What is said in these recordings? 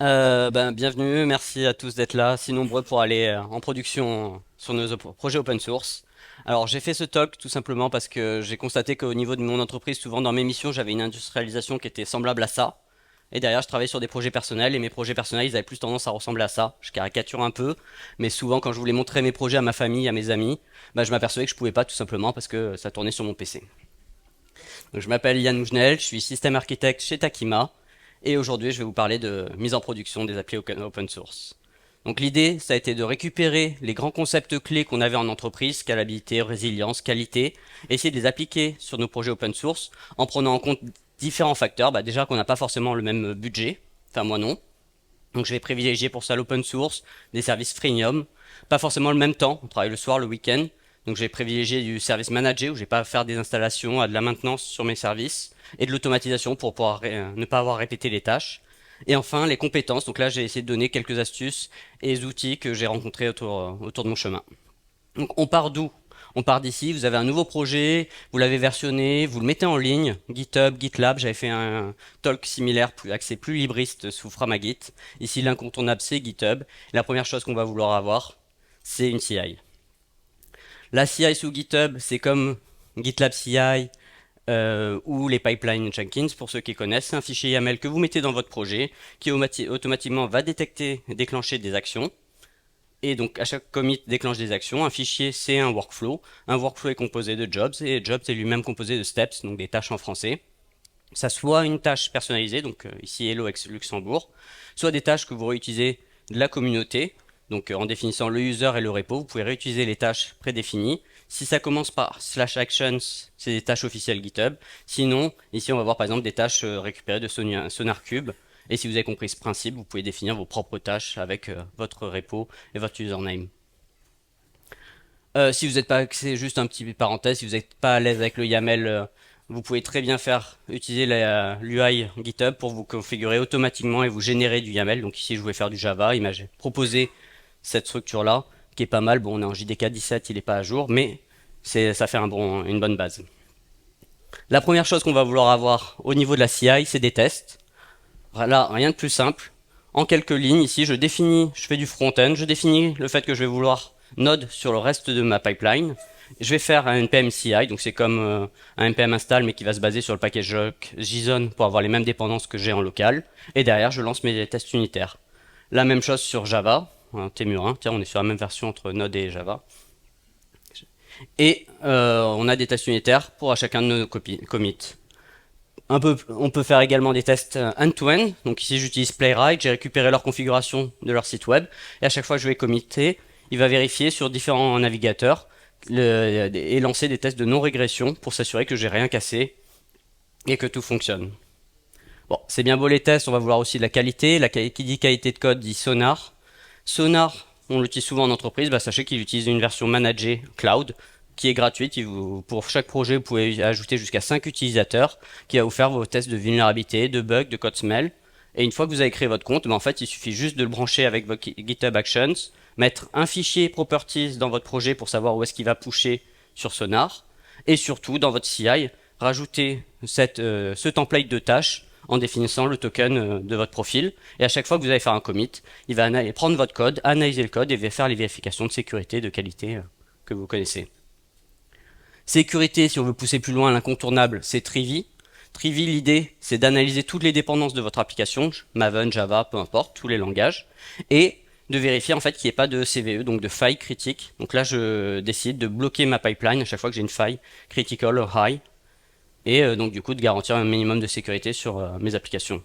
Bienvenue, merci à tous d'être là, si nombreux pour aller en production sur nos projets open source. Alors j'ai fait ce talk tout simplement parce que j'ai constaté qu'au niveau de mon entreprise, souvent dans mes missions, j'avais une industrialisation qui était semblable à ça. Et derrière, je travaillais sur des projets personnels et mes projets personnels, ils avaient plus tendance à ressembler à ça. Je caricature un peu, mais souvent quand je voulais montrer mes projets à ma famille, à mes amis, je m'apercevais que je pouvais pas tout simplement parce que ça tournait sur mon PC. Donc, je m'appelle Yann Moujnel, je suis système architecte chez Takima et aujourd'hui je vais vous parler de mise en production des applis open source. Donc l'idée, ça a été de récupérer les grands concepts clés qu'on avait en entreprise, scalabilité, résilience, qualité, et essayer de les appliquer sur nos projets open source en prenant en compte différents facteurs. Déjà qu'on n'a pas forcément le même budget, enfin moi non. Donc je vais privilégier pour ça l'open source, des services freemium, pas forcément le même temps, on travaille le soir, le week-end. Donc je vais privilégier du service manager où je vais pas faire des installations, de la maintenance sur mes services et de l'automatisation pour pouvoir ne pas avoir répété les tâches. Et enfin les compétences. Donc là j'ai essayé de donner quelques astuces et outils que j'ai rencontrés autour de mon chemin. Donc on part d'où? On part d'ici, vous avez un nouveau projet, vous l'avez versionné, vous le mettez en ligne, GitHub, GitLab, j'avais fait un talk similaire, plus axé, plus libriste sous Framagit. Ici l'incontournable c'est GitHub. Et la première chose qu'on va vouloir avoir, c'est une CI. La CI sous GitHub, c'est comme GitLab CI ou les pipelines Jenkins, pour ceux qui connaissent. C'est un fichier YAML que vous mettez dans votre projet, qui automatiquement va détecter, déclencher des actions. Et donc à chaque commit déclenche des actions. Un fichier, c'est un workflow. Un workflow est composé de jobs, et jobs est lui-même composé de steps, donc des tâches en français. Ça soit une tâche personnalisée, donc ici Hello ex Luxembourg, soit des tâches que vous réutilisez de la communauté. Donc en définissant le user et le repo, vous pouvez réutiliser les tâches prédéfinies. Si ça commence par /actions, c'est des tâches officielles GitHub. Sinon, ici on va voir par exemple des tâches récupérées de SonarCube. Et si vous avez compris ce principe, vous pouvez définir vos propres tâches avec votre repo et votre username. Si vous n'êtes pas axé, juste un petit parenthèse, si vous n'êtes pas à l'aise avec le YAML, vous pouvez très bien utiliser l'UI GitHub pour vous configurer automatiquement et vous générer du YAML. Donc ici, je voulais faire du Java. Il m'a proposé cette structure-là, qui est pas mal. Bon, on est en JDK 17, il n'est pas à jour, mais ça fait une bonne base. La première chose qu'on va vouloir avoir au niveau de la CI, c'est des tests. Là, rien de plus simple. En quelques lignes, ici, je fais du front-end, je définis le fait que je vais vouloir Node sur le reste de ma pipeline. Je vais faire un npm CI, donc c'est comme un npm install, mais qui va se baser sur le package JSON pour avoir les mêmes dépendances que j'ai en local. Et derrière, je lance mes tests unitaires. La même chose sur Java, T-Murin, tiens, on est sur la même version entre Node et Java. Et on a des tests unitaires pour chacun de nos commits. On peut faire également des tests end-to-end. Donc ici, j'utilise Playwright. J'ai récupéré leur configuration de leur site web. Et à chaque fois que je vais committer, il va vérifier sur différents navigateurs et lancer des tests de non-régression pour s'assurer que j'ai rien cassé et que tout fonctionne. Bon, c'est bien beau les tests. On va vouloir aussi de la qualité. Qui dit qualité de code dit Sonar. Sonar, on l'utilise souvent en entreprise. Sachez qu'il utilise une version managée cloud qui est gratuite. Pour chaque projet, vous pouvez ajouter jusqu'à 5 utilisateurs qui va vous faire vos tests de vulnérabilité, de bugs, de code smell. Et une fois que vous avez créé votre compte, en fait, il suffit juste de le brancher avec votre GitHub Actions, mettre un fichier properties dans votre projet pour savoir où est-ce qu'il va pusher sur Sonar. Et surtout, dans votre CI, rajouter ce template de tâches en définissant le token de votre profil. Et à chaque fois que vous allez faire un commit, il va prendre votre code, analyser le code et va faire les vérifications de sécurité, de qualité que vous connaissez. Sécurité, si on veut pousser plus loin, l'incontournable, c'est Trivy. Trivy, l'idée, c'est d'analyser toutes les dépendances de votre application, Maven, Java, peu importe, tous les langages, et de vérifier en fait qu'il n'y ait pas de CVE, donc de faille critique. Donc là, je décide de bloquer ma pipeline à chaque fois que j'ai une faille critical or high, et donc du coup de garantir un minimum de sécurité sur mes applications.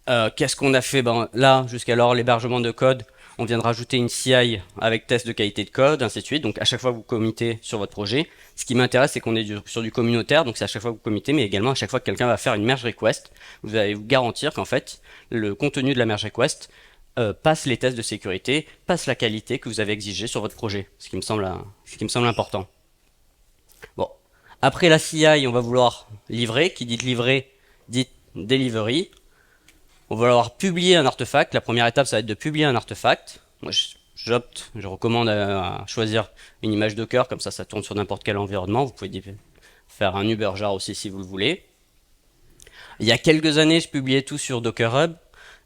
Qu'est-ce qu'on a fait? Là, jusqu'alors, l'hébergement de code, on vient de rajouter une CI avec test de qualité de code, ainsi de suite. Donc à chaque fois que vous committez sur votre projet, ce qui m'intéresse, c'est qu'on est sur du communautaire, donc c'est à chaque fois que vous committez, mais également à chaque fois que quelqu'un va faire une merge request, vous allez vous garantir qu'en fait, le contenu de la merge request passe les tests de sécurité, passe la qualité que vous avez exigée sur votre projet, ce qui me semble important. Bon, après la CI, on va vouloir livrer. Qui dit livrer dit delivery. On va vouloir publier un artefact. La première étape, ça va être de publier un artefact. Moi, je recommande à choisir une image Docker, comme ça tourne sur n'importe quel environnement. Vous pouvez faire un Uberjar aussi si vous le voulez. Il y a quelques années, je publiais tout sur Docker Hub.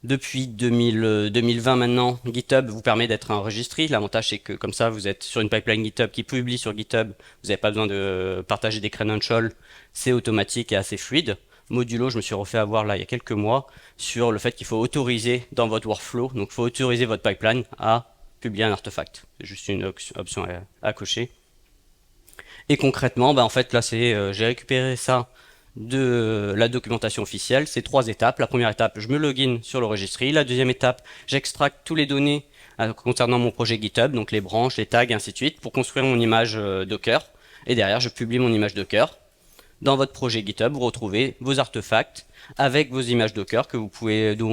Depuis 2020 maintenant, GitHub vous permet d'être un registry. L'avantage c'est que comme ça, vous êtes sur une pipeline GitHub qui publie sur GitHub. Vous n'avez pas besoin de partager des credentials. C'est automatique et assez fluide. Modulo, je me suis refait avoir là il y a quelques mois sur le fait qu'il faut autoriser dans votre workflow. Donc il faut autoriser votre pipeline à publier un artefact. C'est juste une option à cocher. Et concrètement, bah en fait là c'est j'ai récupéré ça de la documentation officielle. C'est 3 étapes. La première étape, je me login sur le registry. La deuxième étape, j'extracte toutes les données concernant mon projet GitHub, donc les branches, les tags, ainsi de suite, pour construire mon image Docker. Et derrière, je publie mon image Docker. Dans votre projet GitHub, vous retrouvez vos artefacts avec vos images Docker dont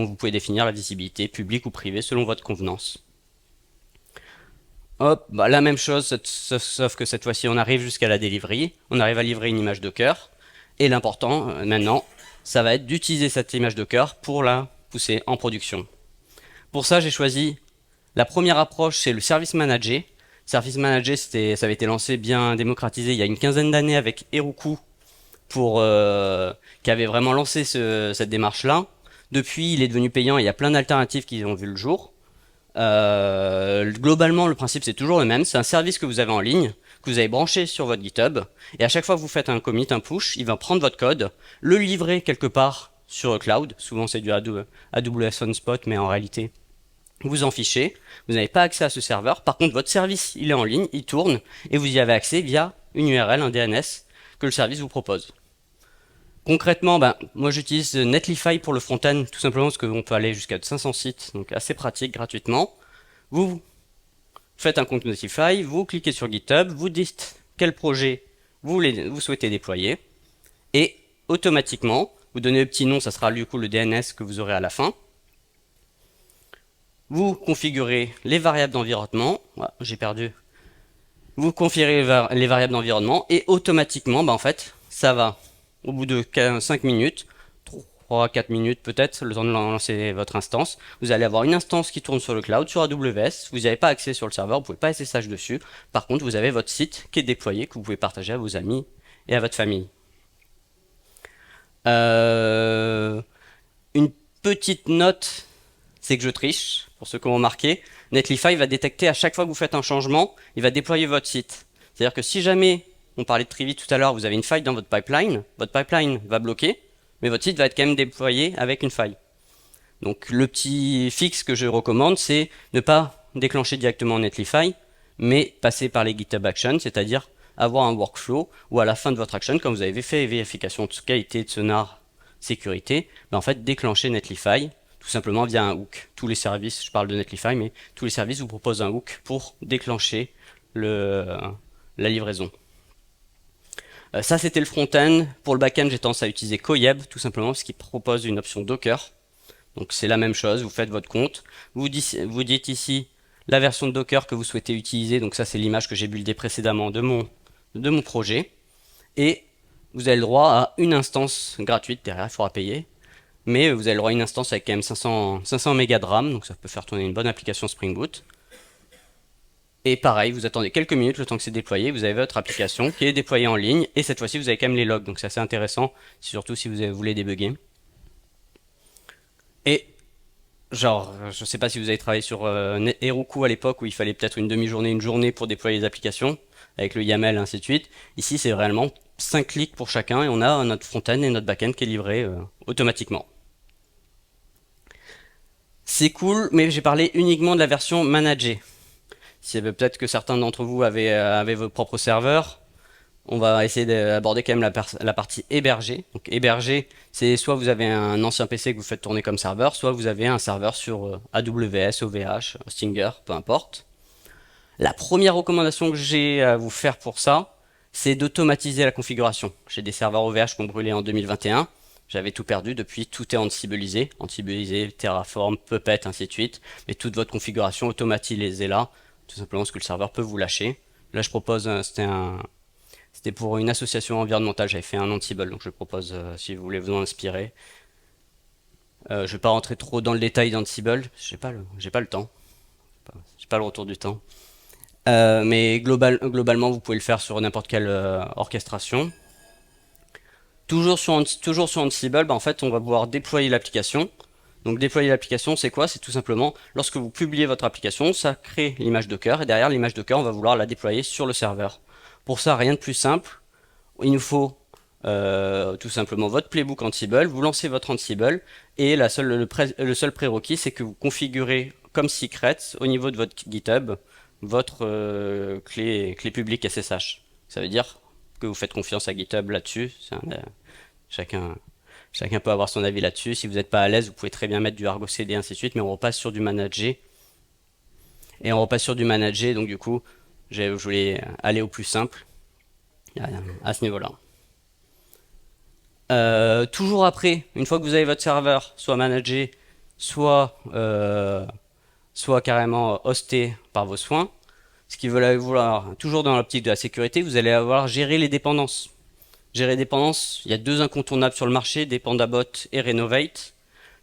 vous pouvez définir la visibilité publique ou privée selon votre convenance. Hop, bah, la même chose, sauf que cette fois-ci on arrive jusqu'à la delivery, on arrive à livrer une image Docker, et l'important maintenant, ça va être d'utiliser cette image Docker pour la pousser en production. Pour ça, j'ai choisi la première approche, c'est le Service Manager. Service Manager, ça avait été lancé bien démocratisé il y a une quinzaine d'années avec Heroku, qui avait vraiment lancé cette démarche-là. Depuis, il est devenu payant et il y a plein d'alternatives qui ont vu le jour. Globalement, le principe c'est toujours le même. C'est un service que vous avez en ligne, que vous avez branché sur votre GitHub, et à chaque fois que vous faites un commit, un push, il va prendre votre code, le livrer quelque part sur le cloud. Souvent c'est du AWS OnSpot, mais en réalité, vous en fichez. Vous n'avez pas accès à ce serveur. Par contre, votre service, il est en ligne, il tourne, et vous y avez accès via une URL, un DNS, que le service vous propose. Concrètement, moi j'utilise Netlify pour le front-end, tout simplement parce qu'on peut aller jusqu'à 500 sites, donc assez pratique gratuitement. Vous faites un compte Netlify, vous cliquez sur GitHub, vous dites quel projet vous souhaitez déployer, et automatiquement, vous donnez le petit nom, ça sera du coup le DNS que vous aurez à la fin. Vous configurez les variables d'environnement, j'ai perdu. Vous configurez les variables d'environnement, et automatiquement, en fait, ça va. Au bout de 5 minutes, 3-4 minutes peut-être, le temps de lancer votre instance, vous allez avoir une instance qui tourne sur le cloud, sur AWS, vous n'avez pas accès sur le serveur, vous pouvez pas SSH dessus, par contre vous avez votre site qui est déployé, que vous pouvez partager à vos amis et à votre famille. Une petite note, c'est que je triche, pour ceux qui ont remarqué, Netlify va détecter à chaque fois que vous faites un changement, il va déployer votre site. C'est-à-dire que si jamais on parlait de Privy tout à l'heure, vous avez une faille dans votre pipeline va bloquer, mais votre site va être quand même déployé avec une faille. Donc le petit fixe que je recommande, c'est ne pas déclencher directement Netlify, mais passer par les GitHub Actions, c'est-à-dire avoir un workflow où à la fin de votre action, quand vous avez fait vérification de qualité, de sonar, sécurité, en fait déclencher Netlify, tout simplement via un hook. Tous les services, je parle de Netlify, mais tous les services vous proposent un hook pour déclencher la livraison. Ça c'était le front-end. Pour le back-end, j'ai tendance à utiliser Koyeb, tout simplement parce qu'il propose une option Docker. Donc c'est la même chose, vous faites votre compte, vous dites ici la version de Docker que vous souhaitez utiliser, donc ça c'est l'image que j'ai buildée précédemment de mon projet, et vous avez le droit à une instance gratuite, derrière il faudra payer, mais vous avez le droit à une instance avec quand même 500 mégas de RAM, donc ça peut faire tourner une bonne application Spring Boot. Et pareil, vous attendez quelques minutes, le temps que c'est déployé, vous avez votre application qui est déployée en ligne, et cette fois-ci vous avez quand même les logs, donc c'est assez intéressant, surtout si vous voulez débugger. Et genre, je sais pas si vous avez travaillé sur Heroku à l'époque où il fallait peut-être une demi-journée, une journée pour déployer les applications, avec le YAML, ainsi de suite. Ici, c'est réellement 5 clics pour chacun, et on a notre front-end et notre back-end qui est livré automatiquement. C'est cool, mais j'ai parlé uniquement de la version managée. Peut-être que certains d'entre vous avaient vos propres serveurs. On va essayer d'aborder quand même la partie hébergée. Donc hébergé, c'est soit vous avez un ancien PC que vous faites tourner comme serveur, soit vous avez un serveur sur AWS, OVH, Stinger, peu importe. La première recommandation que j'ai à vous faire pour ça, c'est d'automatiser la configuration. J'ai des serveurs OVH qui ont brûlé en 2021. J'avais tout perdu, depuis tout est ansibilisé, Terraform, Puppet, ainsi de suite. Mais toute votre configuration automatisez-la, tout simplement parce que le serveur peut vous lâcher. Là je propose, c'était pour une association environnementale, j'avais fait un Ansible, donc je propose, si vous voulez vous en inspirer. Je vais pas rentrer trop dans le détail d'Ansible, j'ai pas le temps, j'ai pas le retour du temps. Mais globalement, vous pouvez le faire sur n'importe quelle orchestration. Toujours sur Ansible, en fait, on va pouvoir déployer l'application. Donc déployer l'application, c'est quoi? C'est tout simplement, lorsque vous publiez votre application, ça crée l'image Docker, et derrière l'image Docker, on va vouloir la déployer sur le serveur. Pour ça, rien de plus simple. Il nous faut tout simplement votre playbook Ansible, vous lancez votre Ansible, et le seul prérequis, c'est que vous configurez comme secret, au niveau de votre GitHub, votre clé publique SSH. Ça veut dire que vous faites confiance à GitHub là-dessus. Chacun, chacun peut avoir son avis là-dessus. Si vous n'êtes pas à l'aise, vous pouvez très bien mettre du Argo CD et ainsi de suite, mais on repasse sur du manager. Et on repasse sur du manager, donc du coup, je voulais aller au plus simple à ce niveau-là. Toujours après, une fois que vous avez votre serveur, soit managé, soit carrément hosté par vos soins, ce qui veut vouloir, toujours dans l'optique de la sécurité, vous allez avoir géré les dépendances. Gérer les dépendances, il y a deux incontournables sur le marché, Dependabot et Renovate.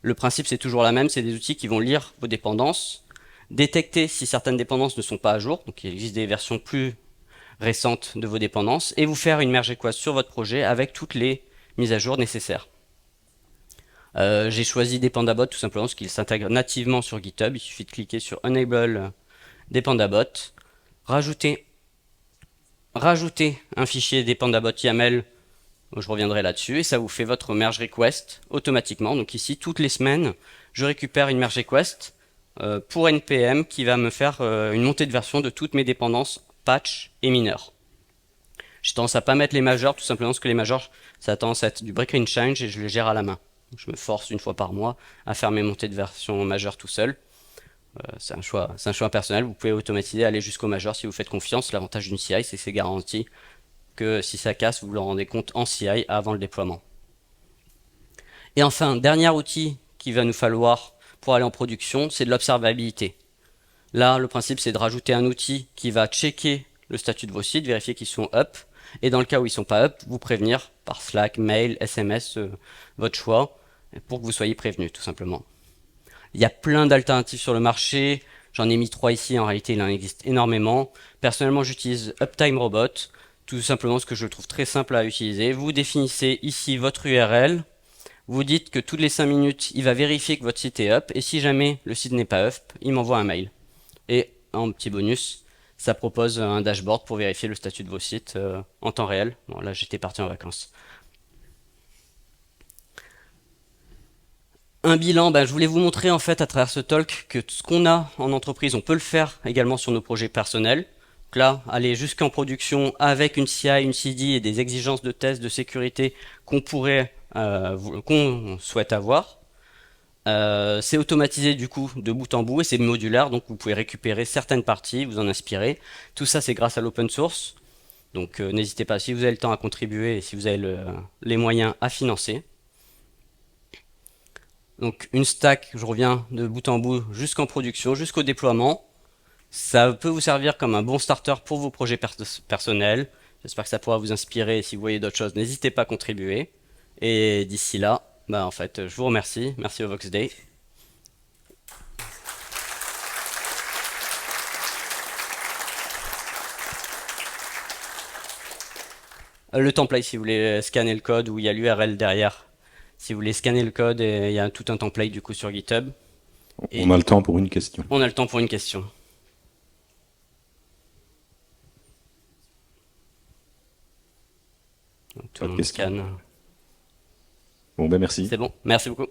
Le principe c'est toujours la même, c'est des outils qui vont lire vos dépendances, détecter si certaines dépendances ne sont pas à jour, donc il existe des versions plus récentes de vos dépendances, et vous faire une merge request sur votre projet avec toutes les mises à jour nécessaires. J'ai choisi Dependabot tout simplement parce qu'il s'intègre nativement sur GitHub. Il suffit de cliquer sur Enable Dependabot, rajouter un fichier Dependabot YAML, je reviendrai là-dessus, et ça vous fait votre merge request automatiquement. Donc ici, toutes les semaines, je récupère une merge request pour NPM qui va me faire une montée de version de toutes mes dépendances patch et mineurs. J'ai tendance à pas mettre les majors, tout simplement parce que les majors, ça a tendance à être du break and change et je les gère à la main. Je me force une fois par mois à faire mes montées de version majeure tout seul. C'est un choix personnel. Vous pouvez automatiser, aller jusqu'au majeur si vous faites confiance. L'avantage d'une CI, c'est que c'est garanti que si ça casse, vous le rendez compte en CI avant le déploiement. Et enfin, dernier outil qu'il va nous falloir pour aller en production, c'est de l'observabilité. Là, le principe, c'est de rajouter un outil qui va checker le statut de vos sites, vérifier qu'ils sont up, et dans le cas où ils sont pas up, vous prévenir par Slack, mail, SMS, votre choix, pour que vous soyez prévenu, tout simplement. Il y a plein d'alternatives sur le marché. J'en ai mis 3 ici. En réalité, il en existe énormément. Personnellement, j'utilise Uptime Robot. Tout simplement ce que je trouve très simple à utiliser. Vous définissez ici votre URL. Vous dites que toutes les 5 minutes, il va vérifier que votre site est up. Et si jamais le site n'est pas up, il m'envoie un mail. Et en petit bonus, ça propose un dashboard pour vérifier le statut de vos sites en temps réel. Bon, là, j'étais parti en vacances. Un bilan, je voulais vous montrer en fait à travers ce talk que ce qu'on a en entreprise, on peut le faire également sur nos projets personnels. Donc là, aller jusqu'en production avec une CI, une CD et des exigences de test de sécurité qu'on souhaite avoir. C'est automatisé du coup de bout en bout et c'est modulaire, donc vous pouvez récupérer certaines parties, vous en inspirer. Tout ça c'est grâce à l'open source. Donc n'hésitez pas, si vous avez le temps à contribuer et si vous avez les moyens à financer. Donc une stack, je reviens de bout en bout jusqu'en production, jusqu'au déploiement. Ça peut vous servir comme un bon starter pour vos projets personnels. J'espère que ça pourra vous inspirer. Si vous voyez d'autres choses, n'hésitez pas à contribuer. Et d'ici là, en fait, je vous remercie. Merci au VoxDay. Le template, si vous voulez scanner le code, où il y a l'URL derrière. Si vous voulez scanner le code, il y a tout un template du coup sur GitHub. On a le temps pour une question. On a le temps pour une question. Donc, tout Pas le de monde question. scanne. Bon, ben merci. C'est bon. Merci beaucoup.